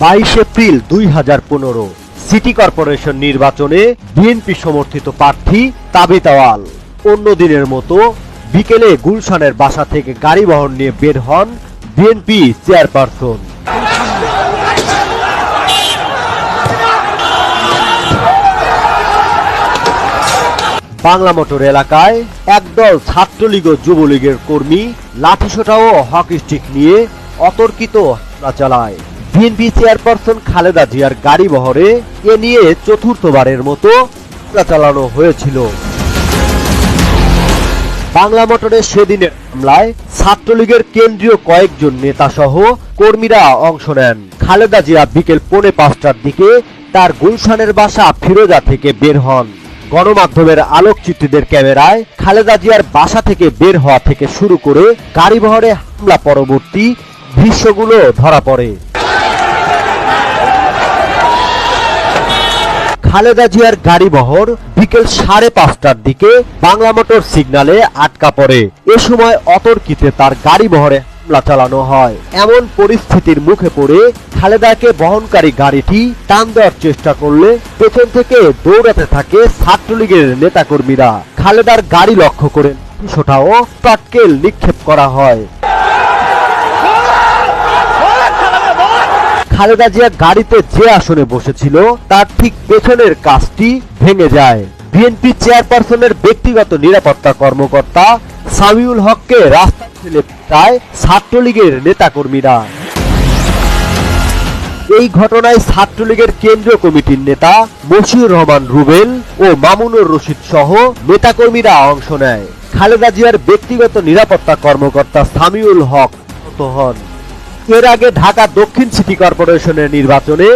22 April 2015 city corporation নির্বাচনে BNP সমর্থিত প্রার্থী তাবিথ আউয়াল অন্য দিনের মতো বিকেলে গুলশানের বাসা থেকে গাড়ি বহর নিয়ে বের হন বিএনপি চেয়ারপারসন। বাংলা মোটর এলাকায় একদল ছাত্রলীগ ও যুবলীগের কর্মী লাঠিসোঁটা ও হকি স্টিক নিয়ে অতর্কিত হামলা চালায়। বিএনপি চেয়ারপারসন খালেদা জিয়ার গাড়ি বহরে এ নিয়ে চতুর্থবারের মতো হামলা চালানো হয়েছিল। বাংলা মোটরে সেদিনের হামলায় ছাত্রলীগের কেন্দ্রীয় কয়েকজন নেতা সহ কর্মীরা অংশ নেন। খালেদা জিয়া বিকেল 4:45টার দিকে তার গুলশানের বাসা ফিরোজা থেকে বের হন। গণমাধ্যমের আলোকচিত্রীদের ক্যামেরায় খালেদা জিয়ার বাসা থেকে বের হওয়া থেকে শুরু করে গাড়ি বহরে হামলা পরবর্তী দৃশ্যগুলো ধরা পড়ে। খালেদা জিয়ার গাড়ি বহর বিকেল 5:30টার দিকে বাংলা মোটর সিগন্যালে আটকা পড়ে। এ সময় অতর্কিতে তার গাড়ি বহরে হামলা চালানো হয়। এমন পরিস্থিতির মুখে পড়ে খালেদাকে বহনকারী গাড়িটি টান দেওয়ার চেষ্টা করলে পেছন থেকে দৌড়াতে থাকে ছাত্রলীগের নেতাকর্মীরা। খালেদার গাড়ি লক্ষ্য করে ছোটাও পাটকেল নিক্ষেপ করা হয়। খালেদা জিয়া গাড়িতে যে আসনে বসেছিল তার ঠিক পেছনের কাচটি ভেঙে যায়। বিএনপি চেয়ারপারসনের ব্যক্তিগত নিরাপত্তা কর্মকর্তা সামিউল হককে রাস্তায় ফেলে পিটায় ছাত্রলীগের নেতাকর্মীরা। এই ঘটনায় ছাত্রলীগের কেন্দ্রীয় কমিটির নেতা মশিউর রহমান রুবেল ও মামুনুর রশিদ সহ নেতাকর্মীরা অংশ নেয়। খালেদা জিয়ার ব্যক্তিগত নিরাপত্তা কর্মকর্তা সামিউল হক আহত হন। এর আগে ঢাকা দক্ষিণ সিটি কর্পোরেশনের নির্বাচনে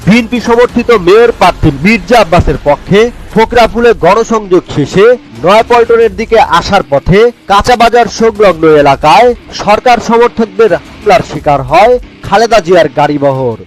বিএনপি সমর্থিত মেয়র প্রার্থী মির্জা আব্বাসের পক্ষে ফোকরাফুলে গণসংযোগ শেষে নয়াপল্টনের দিকে আসার পথে কাঁচাবাজার সংলগ্ন এলাকায় সরকার সমর্থকদের হামলার শিকার হয় খালেদা জিয়ার গাড়িবহর।